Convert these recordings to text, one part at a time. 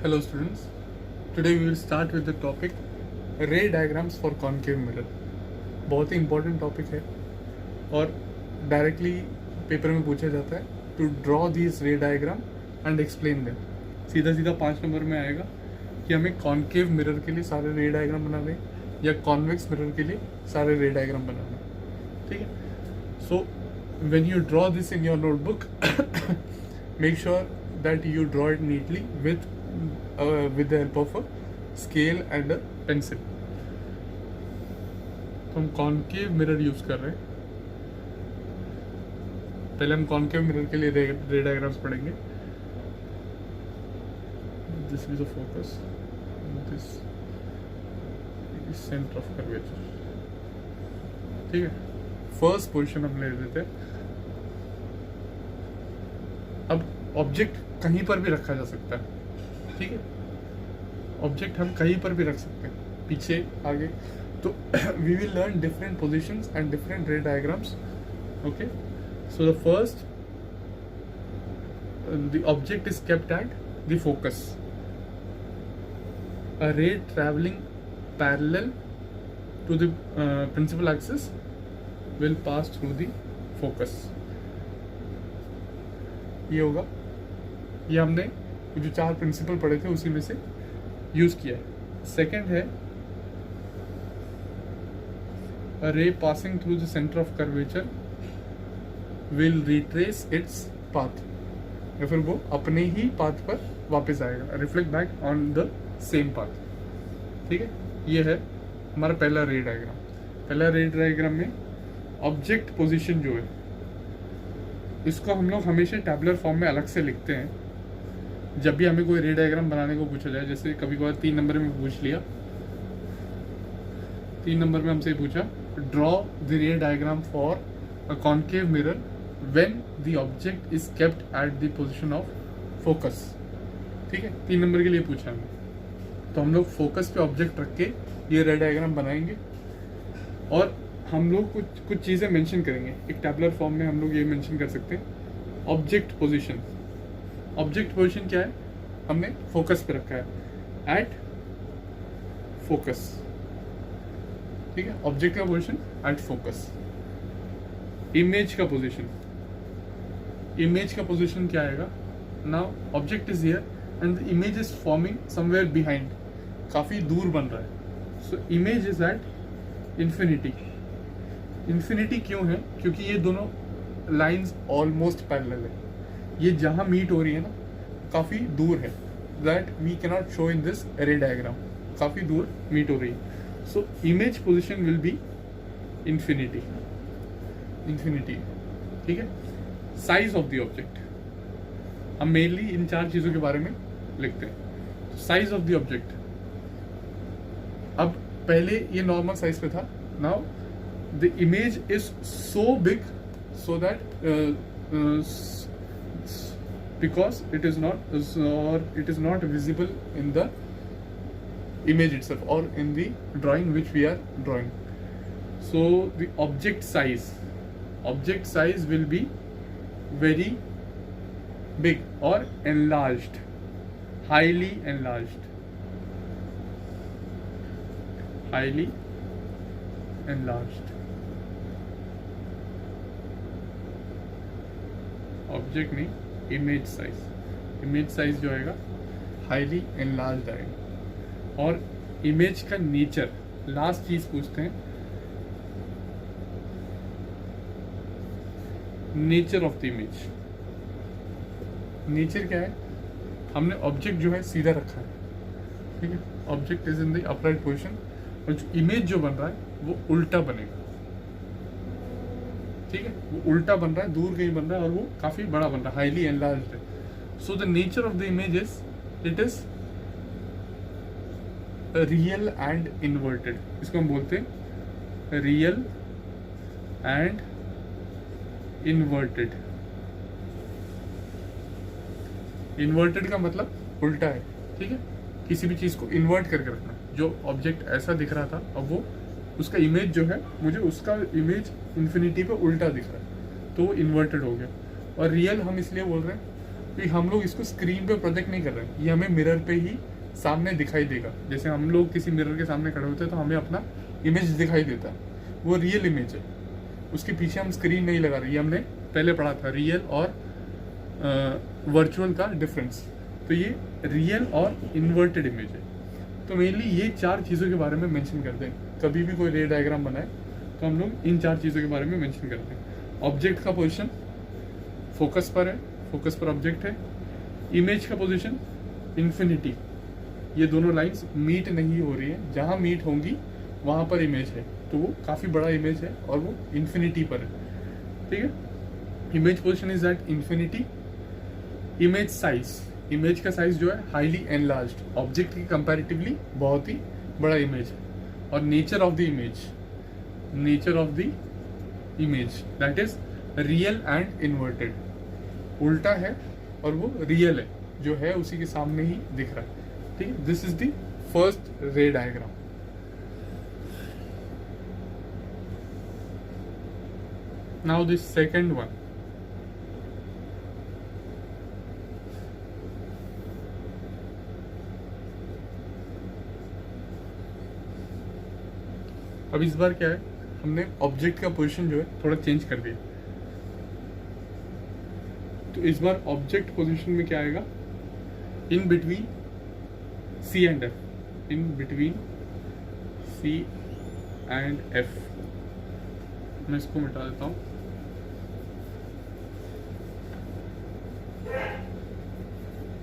Hello students, today we will start with the topic ray diagrams for concave mirror. बहुत ही important topic है और directly paper में पूछा जाता है to draw these ray diagram and explain them. सीधा सीधा 5 नंबर में आएगा कि हमें concave mirror के लिए सारे ray diagram बनाने या convex mirror के लिए सारे ray diagram बनाना, ठीक है. So when you draw this in your notebook, make sure that you draw it neatly with the help of a scale and a pencil. तो हम कॉन्केव मिरर यूज कर रहे हैं. पहले हम कॉन्केव मिरर के लिए रे डायग्राम्स पढ़ेंगे. This is the focus, this is centre of curvature, ठीक है. फर्स्ट पोजीशन हम ले लेते हैं. अब ऑब्जेक्ट कहीं पर भी रखा जा सकता है, ठीक है. ऑब्जेक्ट हम कहीं पर भी रख सकते हैं, पीछे आगे. तो we will learn different positions and different ray diagrams. Okay, so the first, the object is kept at the focus. A ray travelling parallel to the principal axis will pass through the focus. ये होगा. ये हमने जो 4 principal पढ़े थे उसी में से यूज किया है. सेकेंड है a ray passing through the center of curvature will retrace its path. या फिर वो अपने ही पाथ पर वापस आएगा, reflect back on the same path, ठीक है. ये है हमारा पहला रे डायग्राम. पहला रे डायग्राम में ऑब्जेक्ट पोजीशन जो है, इसको हम लोग हमेशा टैबुलर फॉर्म में अलग से लिखते हैं जब भी हमें कोई रे डायग्राम बनाने को पूछा जाए. जैसे कभी कभार 3 नंबर में पूछ लिया, 3 नंबर में हमसे पूछा ड्रॉ द रे diagram for a concave mirror when the object is kept at the position of focus, ठीक है. 3 नंबर के लिए पूछा हमें, तो हम लोग फोकस पे ऑब्जेक्ट रख के ये रे डायग्राम बनाएंगे और हम लोग कुछ चीज़ें मेंशन करेंगे. एक टैबुलर फॉर्म में हम लोग ये मेंशन कर सकते हैं ऑब्जेक्ट पोजीशन. ऑब्जेक्ट पोजीशन क्या है, हमने फोकस पे रखा है, एट फोकस, ठीक है. ऑब्जेक्ट का पोजीशन एट फोकस. इमेज का पोजीशन, इमेज का पोजीशन क्या आएगा. Now object is here and the image is forming somewhere behind, काफी दूर बन रहा है. So image is at infinity. Infinity क्यों है, क्योंकि ये दोनों लाइंस ऑलमोस्ट पैरेलल है. ये जहां मीट हो रही है ना, काफी दूर है, that we can not show in this ray diagram. काफी दूर मीट हो रही है. So image position will be infinity, infinity, ठीक है. साइज ऑफ द ऑब्जेक्ट, हम मेनली इन 4 चीजों के बारे में लिखते हैं. साइज ऑफ द ऑब्जेक्ट, अब पहले ये नॉर्मल साइज पे था. Now the image is so big so that because it is not visible in the image itself or in the drawing which we are drawing. So the object size will be very big or enlarged, highly enlarged, object नहीं, image size जो आएगा highly enlarged आएगा. और image का nature, last चीज पूछते हैं, nature of the image. Nature क्या है, हमने ऑब्जेक्ट जो है सीधा रखा है, ठीक है. Object is in the upright position और जो इमेज जो बन रहा है वो उल्टा बनेगा, ठीक है. वो उल्टा बन रहा है, दूर कहीं बन रहा है और वो काफी बड़ा बन रहा है, हाईली एनलार्ज्ड है. So the nature of the image is it is real and inverted. इसको हम बोलते हैं रियल एंड इन्वर्टेड. इन्वर्टेड का मतलब उल्टा है, ठीक है. किसी भी चीज को इन्वर्ट करके रखना. जो ऑब्जेक्ट ऐसा दिख रहा था, अब वो उसका इमेज जो है, मुझे उसका इमेज इन्फिनिटी पे उल्टा दिख रहा है, तो वो इन्वर्टेड हो गया. और रियल हम इसलिए बोल रहे हैं क्योंकि हम लोग इसको स्क्रीन पे प्रोजेक्ट नहीं कर रहे हैं, ये हमें मिरर पे ही सामने दिखाई देगा। जैसे हम लोग किसी मिरर के सामने खड़े होते हैं तो हमें अपना इमेज दिखाई देता है, वो रियल इमेज है, उसके पीछे हम स्क्रीन नहीं लगा रहे। ये हमने पहले पढ़ा था रियल और वर्चुअल का डिफरेंस। तो ये रियल और इन्वर्टेड इमेज है। तो मेनली ये 4 चीज़ों के बारे में मेंशन करते हैं। कभी भी कोई रे डायग्राम बनाए तो हम लोग इन 4 चीज़ों के बारे में मेंशन करते हैं। ऑब्जेक्ट का पोजीशन फोकस पर है, फोकस पर ऑब्जेक्ट है। इमेज का पोजीशन इन्फिनिटी, ये दोनों लाइंस मीट नहीं हो रही है, जहाँ मीट होंगी वहाँ पर इमेज है, तो वो काफ़ी बड़ा इमेज है और वो इन्फिनिटी पर है। ठीक है, image position is at infinity. Image size, image का साइज जो है हाईली एनलार्ज्ड, ऑब्जेक्ट की कंपैरेटिवली बहुत ही बड़ा इमेज है। और nature of the image, nature of the image that is real and inverted, उल्टा है और वो रियल है, जो है उसी के सामने ही दिख रहा है। ठीक है, this is the first ray diagram. Now this second one, अब इस बार क्या है, हमने ऑब्जेक्ट का पोजीशन जो है थोड़ा चेंज कर दिया। तो इस बार ऑब्जेक्ट पोजीशन में क्या आएगा, in between C and F, in between C and F. मैं इसको मिटा देता हूं।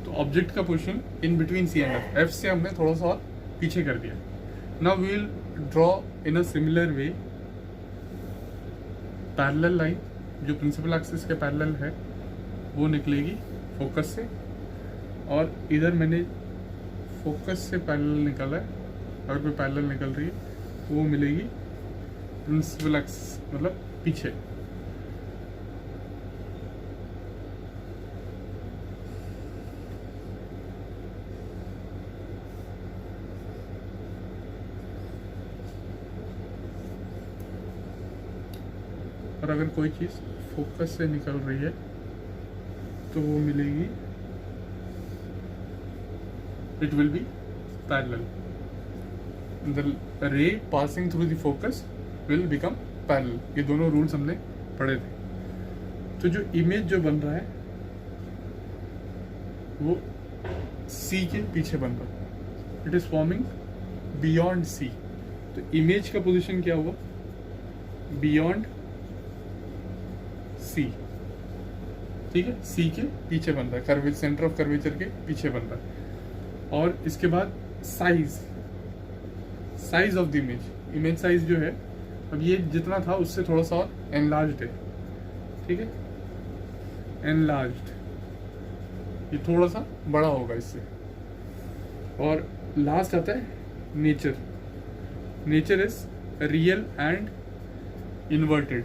तो ऑब्जेक्ट का position in between C and F, F से हमने थोड़ा सा और पीछे कर दिया। Now we will draw in a similar way parallel line, जो प्रिंसिपल एक्सिस के पैरेलल है वो निकलेगी फोकस से, और इधर मैंने फोकस से पैरेलल निकाला है, अगर कोई पैरेलल निकल रही है तो वो मिलेगी प्रिंसिपल एक्सिस, मतलब पीछे। और अगर कोई चीज़ फोकस से निकल रही है तो वो मिलेगी, it will be parallel, the रे passing through the focus will become parallel. ये दोनों रूल्स हमने पढ़े थे। तो जो इमेज जो बन रहा है वो सी के पीछे बन रहा है, it is forming beyond C. तो इमेज का पोजीशन क्या हुआ, बियॉन्ड सी। ठीक है, सी के पीछे बन रहा है, कर्व सेंटर ऑफ कर्वेचर के पीछे बन रहा है। और इसके बाद size, size of the image, image size जो है अब ये जितना था उससे थोड़ा सा और एनलार्ज्ड है। ठीक है, एनलार्ज्ड, ये थोड़ा सा बड़ा होगा इससे। और लास्ट आता है nature, nature is real and inverted.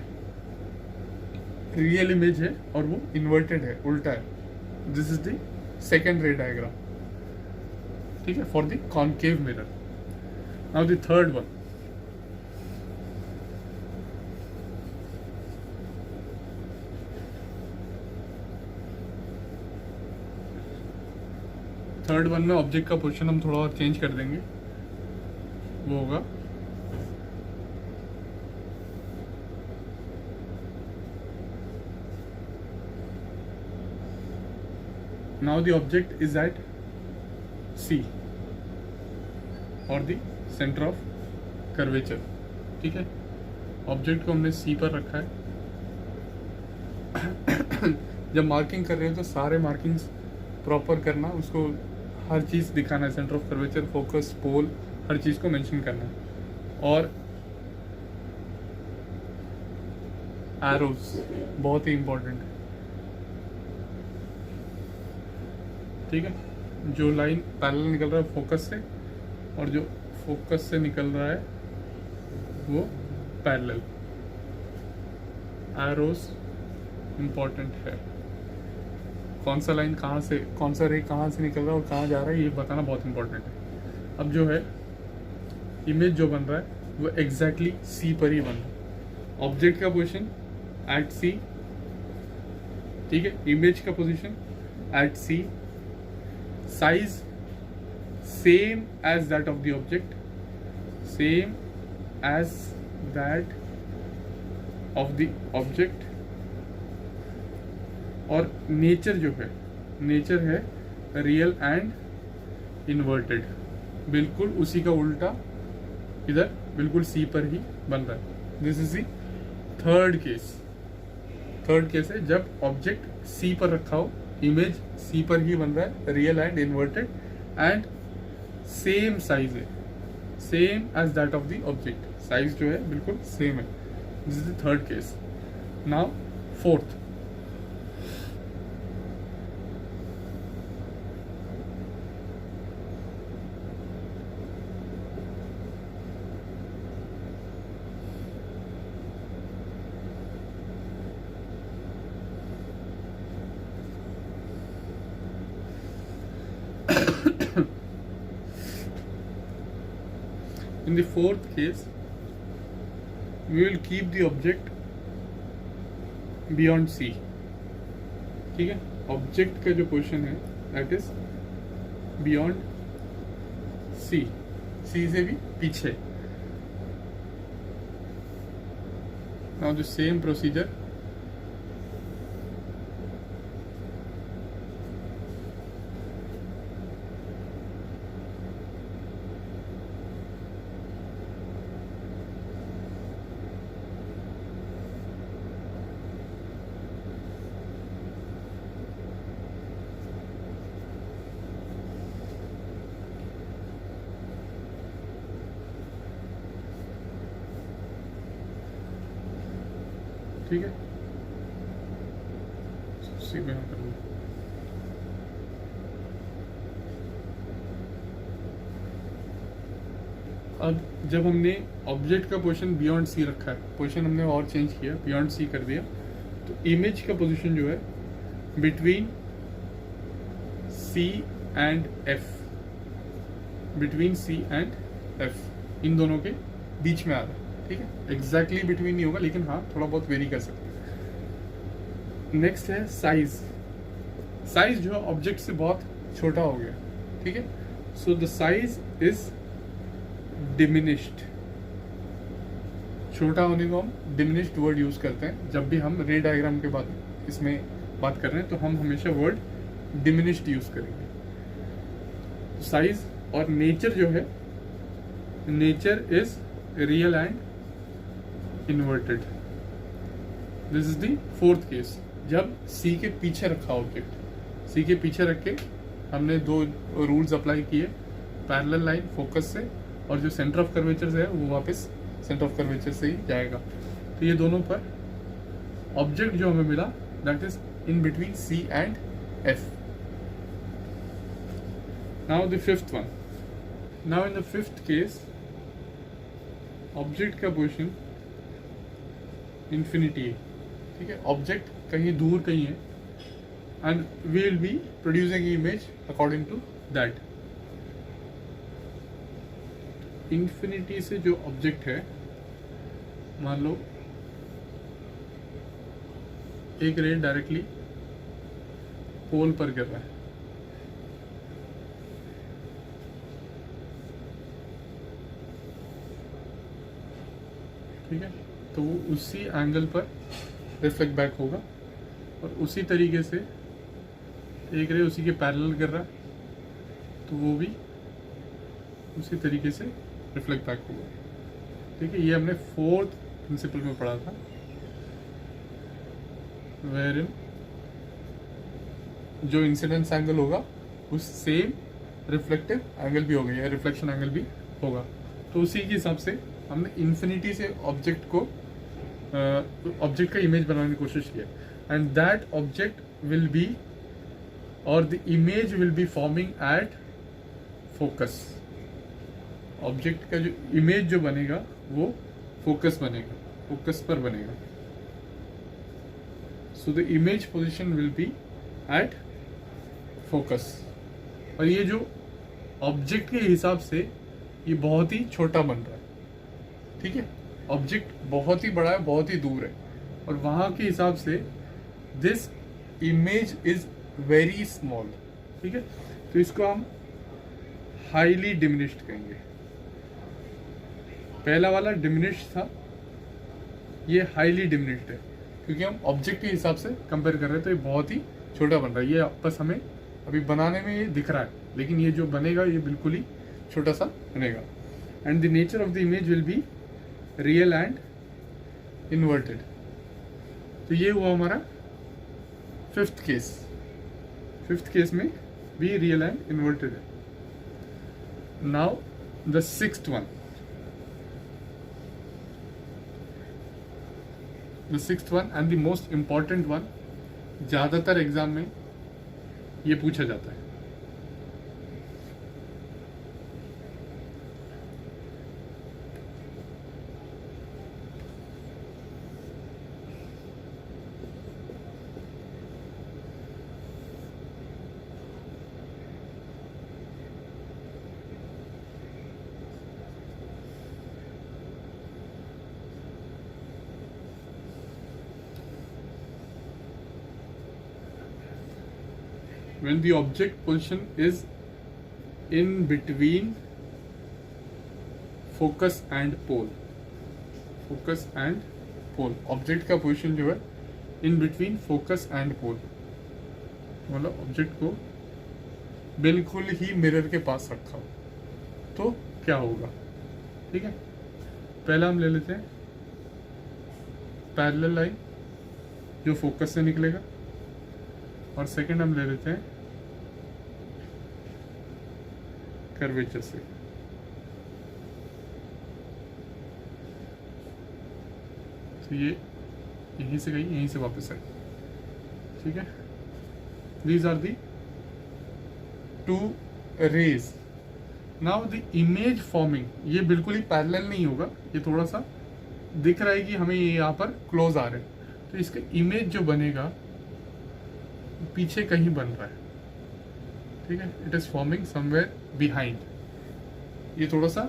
Real image है और वो इन्वर्टेड है, उल्टा है। दिस इज द सेकेंड रे डायग्राम। ठीक है, for the concave mirror. Now the third one, third one में ऑब्जेक्ट का पोजीशन हम थोड़ा और चेंज कर देंगे, वो होगा now the object is at C और the center of curvature। ठीक है, ऑब्जेक्ट को हमने C पर रखा है। जब मार्किंग कर रहे हो तो सारे मार्किंग्स प्रॉपर करना, उसको हर चीज़ दिखाना है, सेंटर ऑफ कर्वेचर, फोकस, पोल, हर चीज़ को मेंशन करना है। और एरोज बहुत ही इंपॉर्टेंट है। ठीक है, जो लाइन पैरेलल निकल रहा है फोकस से और जो फोकस से निकल रहा है वो पैरेलल, एरोस इंपॉर्टेंट है। कौन सा लाइन कहाँ से, कौन सा रे कहाँ से निकल रहा है और कहाँ जा रहा है, ये बताना बहुत इंपॉर्टेंट है। अब जो है इमेज जो बन रहा है वो एग्जैक्टली सी पर ही बन रहा है। ऑब्जेक्ट का पोजीशन एट सी, ठीक है, इमेज का position at C, size same as that of the object, same as that of the object, और नेचर जो है, नेचर है रियल एंड इन्वर्टेड, बिल्कुल उसी का उल्टा इधर बिल्कुल सी पर ही बन रहा है। This is the third case. Third case है जब ऑब्जेक्ट सी पर रखा हो, इमेज सी पर ही बन रहा है, real and inverted, and same size है, same as that of the object, size जो है बिल्कुल सेम है। This is the third case. Now fourth, in the fourth case we will keep the object beyond C। ठीक है, object का जो position है that is beyond C, C से भी पीछे। नाउ द सेम प्रोसीजर, ठीक है, सी में यहाँ करूँगा। अब जब हमने ऑब्जेक्ट का पोजीशन बियॉन्ड सी रखा है, पोजीशन हमने और चेंज किया, बियॉन्ड सी कर दिया, तो इमेज का पोजीशन जो है between C and F, between C and F, इन दोनों के बीच में आ रहा है। ठीक है, एग्जैक्टली बिटवीन नहीं होगा, लेकिन हाँ थोड़ा बहुत वेरी कर सकते हैं। नेक्स्ट है साइज। साइज जो है ऑब्जेक्ट से बहुत छोटा हो गया। ठीक है, so the size is diminished. छोटा होने को हम डिमिनिश्ड वर्ड यूज करते हैं जब भी हम रे डायग्राम के बाद इसमें बात कर रहे हैं, तो हम हमेशा वर्ड डिमिनिश्ड यूज करेंगे। साइज और नेचर जो है, nature is real and inverted. This is the fourth case, जब सी के पीछे रखा ऑब्जेक्ट, सी के पीछे रख के हमने दो रूल्स अप्लाई किए, पैरेलल लाइन फोकस से, और जो सेंटर ऑफ कर्वेचर है वो वापस सेंटर ऑफ कर्वेचर से ही जाएगा। तो ये दोनों पर ऑब्जेक्ट जो हमें मिला that is in between C and F. Now the fifth one. Now in the fifth case object का पोजीशन इन्फिनिटी है। ठीक है, ऑब्जेक्ट कहीं दूर कहीं है, and we will be producing image according to that. Infinity से जो ऑब्जेक्ट है, मान लो एक रे डायरेक्टली पोल पर गिर रहा है, ठीक है, तो वो उसी एंगल पर रिफ्लेक्ट बैक होगा, और उसी तरीके से एक रे उसी के पैरेलल कर रहा है तो वो भी उसी तरीके से रिफ्लेक्ट बैक होगा। ठीक है, ये हमने फोर्थ प्रिंसिपल में पढ़ा था, वेयर इन जो इंसिडेंस एंगल होगा उस सेम रिफ्लेक्टिव एंगल भी होगा या रिफ्लेक्शन एंगल भी होगा। तो उसी के हिसाब से हमने इन्फिनिटी से ऑब्जेक्ट को ऑब्जेक्ट का इमेज बनाने की कोशिश किया, and that object will be और the image will be forming at focus. Object का जो इमेज जो बनेगा वो फोकस बनेगा, फोकस पर बनेगा। So the image position will B at focus. और ये जो ऑब्जेक्ट के हिसाब से ये बहुत ही छोटा बन रहा है। ठीक है, ऑब्जेक्ट बहुत ही बड़ा है, बहुत ही दूर है, और वहां के हिसाब से this image is very small, ठीक है। तो इसको हम हाईली डिमिनिश्ड कहेंगे। पहला वाला डिमिनिश्ड था, ये हाईली डिमिनिश्ड है, क्योंकि हम ऑब्जेक्ट के हिसाब से कंपेयर कर रहे हैं, तो ये बहुत ही छोटा बन रहा है। ये बस हमें अभी बनाने में ये दिख रहा है, लेकिन ये जो बनेगा ये बिल्कुल ही छोटा सा बनेगा। And the nature of the image will be real and inverted. तो ये हुआ हमारा फिफ्थ केस। फिफ्थ केस में भी रियल एंड इन्वर्टेड है। Now the sixth one. The sixth one and the most important one, ज्यादातर एग्जाम में ये पूछा जाता है। When the object position is in between focus and pole, focus and pole, object का पोजीशन जो है इन बिटवीन फोकस एंड पोल, मतलब ऑब्जेक्ट को बिल्कुल ही मिरर के पास रखा हो तो क्या होगा, ठीक है। पहला हम ले लेते हैं पैरेलल लाइन जो फोकस से निकलेगा, और सेकंड हम ले लेते हैं कर्वेचर से। तो ये यहीं से गई, यहीं से वापस आई, ठीक है। These are the two rays. Now the image forming, ये बिल्कुल ही पैरेलल नहीं होगा, ये थोड़ा सा दिख रहा है कि हमें ये यहाँ पर क्लोज आ रहे हैं, तो इसका इमेज जो बनेगा पीछे कहीं बन रहा है, ठीक है। It is forming somewhere behind, ये थोड़ा सा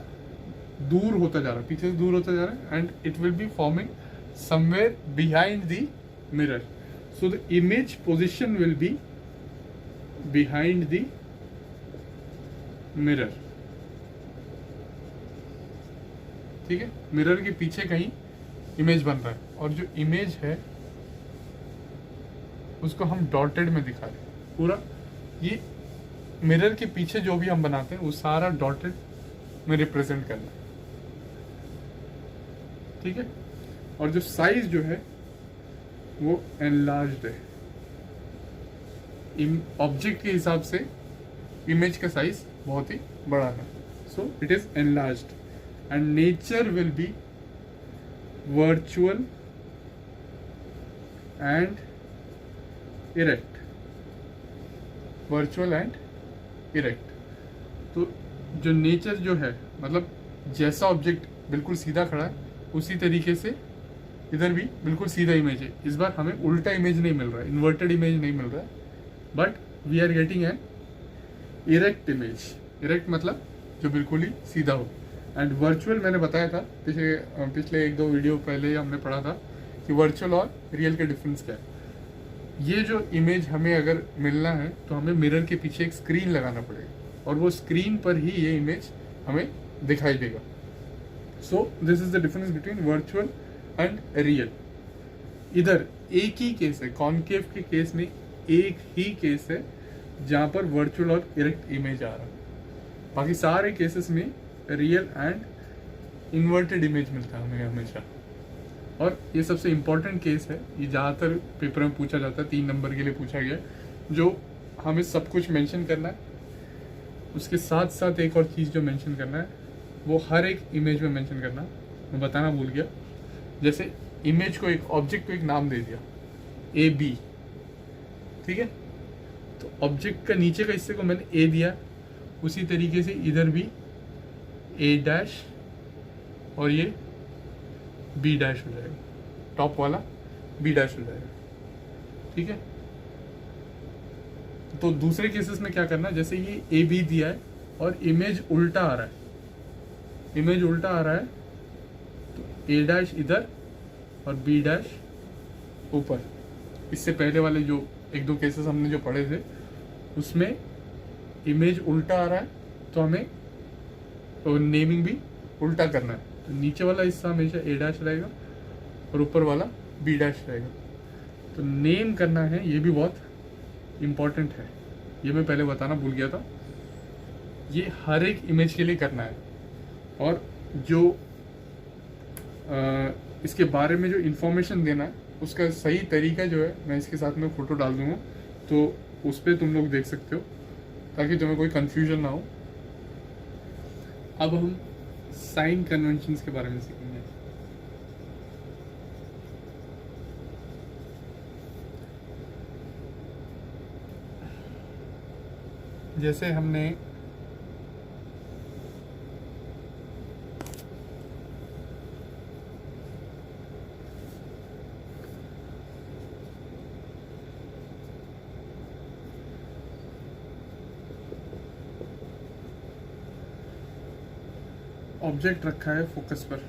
दूर होता जा रहा है, पीछे से दूर होता जा रहा है, and it will be forming somewhere behind the mirror. So the image position will be behind the mirror, ठीक है। मिरर के पीछे कहीं इमेज बन रहा है, और जो इमेज है उसको हम डॉटेड में दिखा रहे हैं पूरा। ये मिरर के पीछे जो भी हम बनाते हैं वो सारा डॉटेड में रिप्रेजेंट करना है, ठीक है। और जो साइज जो है वो एनलार्ज्ड है, ऑब्जेक्ट के हिसाब से इमेज का साइज बहुत ही बड़ा है, so it is enlarged and nature will be virtual and erect, virtual and erect. तो जो नेचर जो है, मतलब जैसा ऑब्जेक्ट बिल्कुल सीधा खड़ा है उसी तरीके से इधर भी बिल्कुल सीधा इमेज है। इस बार हमें उल्टा इमेज नहीं मिल रहा है, इन्वर्टेड इमेज नहीं मिल रहा है, but we are getting an erect image. Erect मतलब जो बिल्कुल ही सीधा हो। एंड वर्चुअल मैंने बताया था पिछले एक दो वीडियो पहले हमने पढ़ा था कि वर्चुअल और रियल का डिफरेंस क्या है। ये जो इमेज हमें अगर मिलना है तो हमें मिरर के पीछे एक स्क्रीन लगाना पड़ेगा, और वो स्क्रीन पर ही ये इमेज हमें दिखाई देगा। So this is the difference between virtual and real. इधर एक ही केस है, कॉनकेव के केस में एक ही केस है जहां पर वर्चुअल और इरेक्ट इमेज आ रहा है, बाकी सारे केसेस में रियल एंड इन्वर्टेड इमेज मिलता है हमें हमेशा। और ये सबसे इम्पोर्टेंट केस है, ये ज़्यादातर पेपर में पूछा जाता है, 3 नंबर के लिए पूछा गया, जो हमें सब कुछ मेंशन करना है। उसके साथ साथ एक और चीज़ जो मेंशन करना है वो हर एक इमेज में मेंशन करना, मैं बताना भूल गया। जैसे इमेज को, एक ऑब्जेक्ट को एक नाम दे दिया AB, ठीक है। तो ऑब्जेक्ट का नीचे का हिस्से को मैंने A दिया, उसी तरीके से इधर भी A' और ये B' हो जाएगा, टॉप वाला B' हो जाएगा, ठीक है। तो दूसरे केसेस में क्या करना, जैसे ये AB दिया है और इमेज उल्टा आ रहा है, इमेज उल्टा आ रहा है तो A' इधर और B' ऊपर। इससे पहले वाले जो एक दो केसेस हमने जो पढ़े थे उसमें इमेज उल्टा आ रहा है तो हमें तो नेमिंग भी उल्टा करना है। तो नीचे वाला हिस्सा हमेशा ए डैश रहेगा और ऊपर वाला बी डैश रहेगा। तो नेम करना है, ये भी बहुत इम्पॉर्टेंट है, ये मैं पहले बताना भूल गया था। ये हर एक इमेज के लिए करना है और जो इसके बारे में जो इन्फॉर्मेशन देना है उसका सही तरीका जो है मैं इसके साथ में फ़ोटो डाल दूँगा, तो उस पर तुम लोग देख सकते हो ताकि तुम्हें कोई कन्फ्यूजन ना हो। अब हम साइन कन्वेंशंस के बारे में सीखेंगे। जैसे हमने ऑब्जेक्ट रखा है फोकस पर,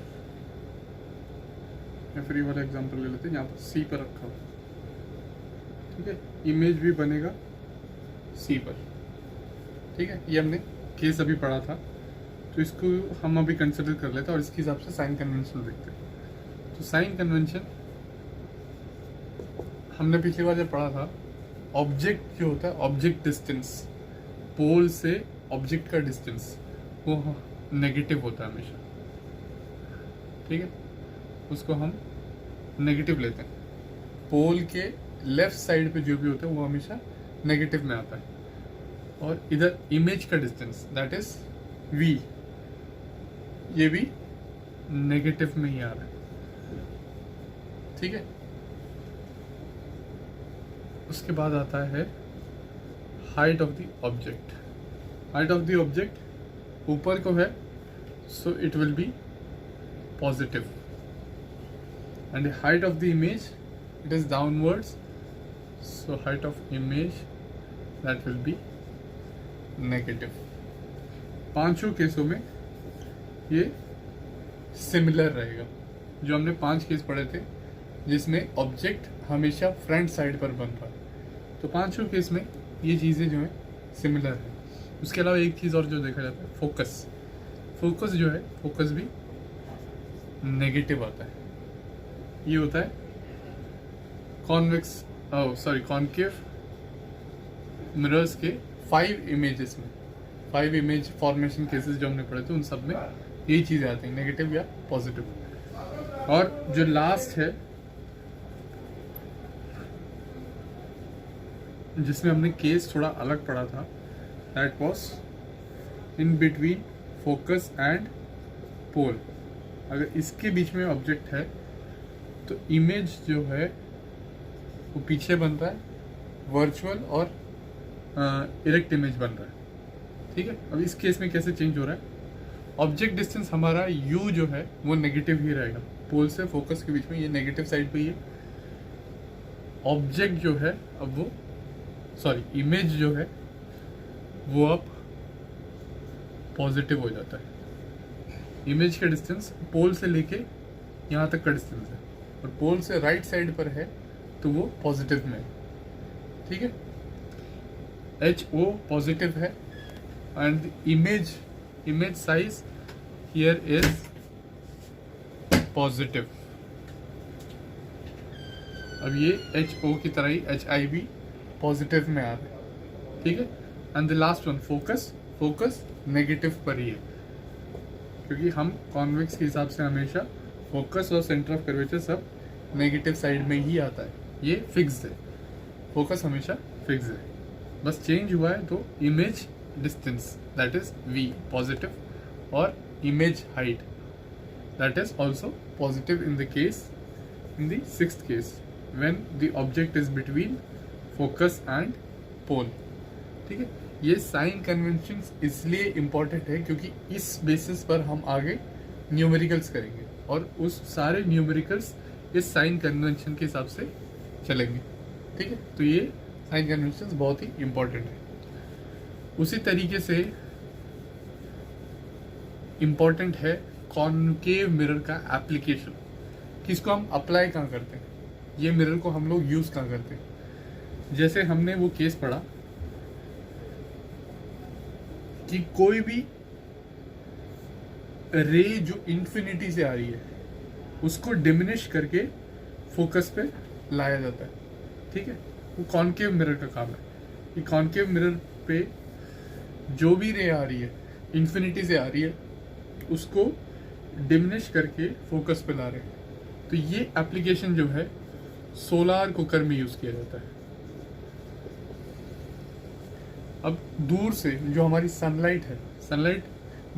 या फिर ये वाला एग्जांपल ले लेते हैं, यहाँ पर सी पर रखा हो, ठीक है। इमेज भी बनेगा सी पर, ठीक है। ये हमने केस अभी पढ़ा था, तो इसको हम अभी कंसिडर कर लेते हैं और इसके हिसाब से साइन कन्वेंशन देखते हैं। तो साइन कन्वेंशन हमने पिछली बार जब पढ़ा था, ऑब्जेक्ट जो होता है, ऑब्जेक्ट डिस्टेंस, पोल से ऑब्जेक्ट का डिस्टेंस वो नेगेटिव होता है हमेशा, ठीक है। उसको हम नेगेटिव लेते हैं। पोल के लेफ्ट साइड पे जो भी होता है वो हमेशा नेगेटिव में आता है। और इधर इमेज का डिस्टेंस दैट इज v, ये भी नेगेटिव में ही आ रहा है, ठीक है। उसके बाद आता है height of the object. Height of the object ऊपर को है so it will be positive, and the height of the image it is downwards, so height of image that will be negative। पांचों केसों में ये सिमिलर रहेगा। जो हमने 5 केस पढ़े थे जिसमें ऑब्जेक्ट हमेशा फ्रंट साइड पर बन रहा है, तो पांचों केस में ये चीज़ें जो है सिमिलर है। उसके अलावा एक चीज़ और जो देखा जाता है, फोकस। फोकस जो है, फोकस भी नेगेटिव आता है। ये होता है कॉन्केव मिरर्स के 5 इमेजेस में, 5 इमेज फॉर्मेशन केसेस जो हमने पढ़े थे उन सब में यही चीज़ें आती हैं, नेगेटिव या पॉजिटिव। और जो लास्ट है जिसमें हमने केस थोड़ा अलग पढ़ा था, that was in between focus and pole. अगर इसके बीच में ऑब्जेक्ट है तो इमेज जो है वो पीछे बन रहा है, वर्चुअल और इरेक्ट इमेज बन रहा है, ठीक है। अब इस केस में कैसे चेंज हो रहा है, ऑब्जेक्ट डिस्टेंस हमारा u जो है वो नेगेटिव ही रहेगा। पोल से फोकस के बीच में ये नेगेटिव साइड पे ही है। ऑब्जेक्ट जो है अब वो इमेज जो है वो अब पॉजिटिव हो जाता है। इमेज का डिस्टेंस पोल से लेके यहाँ तक का डिस्टेंस है और पोल से राइट साइड पर है तो वो पॉजिटिव में है, ठीक है। HO पॉजिटिव है and image size here is positive. अब ये HO की तरह ही HI भी पॉजिटिव में आ रहा है, ठीक है। And the last one focus negative पर ही है, क्योंकि हम कॉन्वेक्स के हिसाब से हमेशा फोकस और सेंटर ऑफ कर्वेचर सब नेगेटिव साइड में ही आता है। ये फिक्स्ड है, फोकस हमेशा फिक्स्ड है, बस चेंज हुआ है तो image distance that is v positive और image height that is also positive in the 6th case when the object is between focus and pole, ठीक है। ये साइन कन्वेंशंस इसलिए इम्पोर्टेंट है क्योंकि इस बेसिस पर हम आगे न्यूमेरिकल्स करेंगे और उस सारे न्यूमेरिकल्स इस साइन कन्वेंशन के हिसाब से चलेंगे, ठीक है। तो ये साइन कन्वेंशंस बहुत ही इम्पोर्टेंट है। उसी तरीके से इम्पोर्टेंट है कॉनकेव मिरर का एप्लीकेशन। किसको हम अप्लाई कहाँ करते हैं, ये मिरर को हम लोग यूज़ कहाँ करते हैं। जैसे हमने वो केस पढ़ा कि कोई भी रे जो इन्फिनिटी से आ रही है उसको डिमिनिश करके फोकस पे लाया जाता है, ठीक है। वो कॉनकेव मिरर का काम है कि कॉनकेव मिरर पे जो भी रे आ रही है इन्फिनिटी से आ रही है उसको डिमिनिश करके फोकस पे ला रहे हैं। तो ये एप्लीकेशन जो है सोलार कुकर में यूज किया जाता है। अब दूर से जो हमारी सनलाइट है, sunlight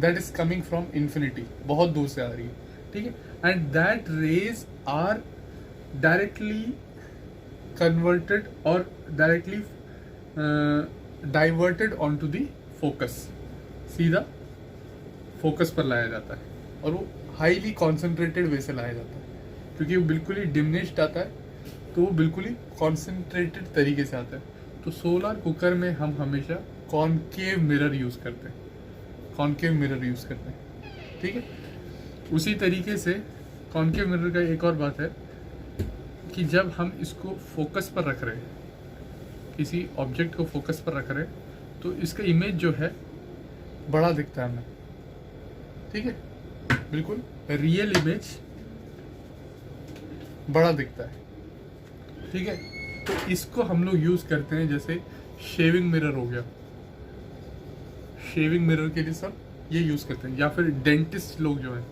that is coming from infinity, बहुत दूर से आ रही है, ठीक है, and that rays are directly converted और directly diverted on to the focus, सीधा फोकस पर लाया जाता है और वो हाईली कॉन्सेंट्रेटेड वे से लाया जाता है क्योंकि वो बिल्कुल ही डिमिनिश्ड आता है, तो वो बिल्कुल ही कॉन्सेंट्रेटेड तरीके से आता है। तो सोलर कुकर में हम हमेशा कॉनकेव मिरर यूज़ करते हैं, कॉनकेव मिरर यूज़ करते हैं, ठीक है। उसी तरीके से कॉनकेव मिरर का एक और बात है कि जब हम इसको फोकस पर रख रहे हैं, किसी ऑब्जेक्ट को फोकस पर रख रहे हैं, तो इसका इमेज जो है बड़ा दिखता है हमें, ठीक है, बिल्कुल रियल इमेज बड़ा दिखता है, ठीक है। तो इसको हम लोग यूज़ करते हैं, जैसे शेविंग मिरर हो गया, शेविंग मिरर के लिए सब ये यूज़ करते हैं, या फिर डेंटिस्ट लोग जो हैं,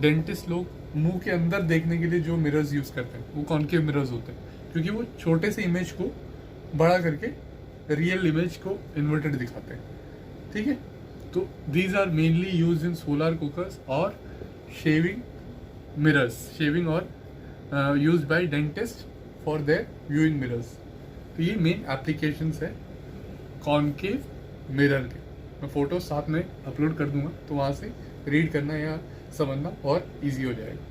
डेंटिस्ट लोग मुंह के अंदर देखने के लिए जो मिरर्स यूज़ करते हैं वो कॉनकेव मिरर्स होते हैं क्योंकि वो छोटे से इमेज को बड़ा करके रियल इमेज को इन्वर्टेड दिखाते हैं, ठीक है। तो these are mainly use in solar cookers और शेविंग मिरर्स, शेविंग और use by dentist for their viewing mirrors. तो ये मेन एप्लीकेशंस है कॉनकेव मिरर के। मैं फोटो साथ में अपलोड कर दूंगा तो वहाँ से रीड करना या समझना और इजी हो जाएगा।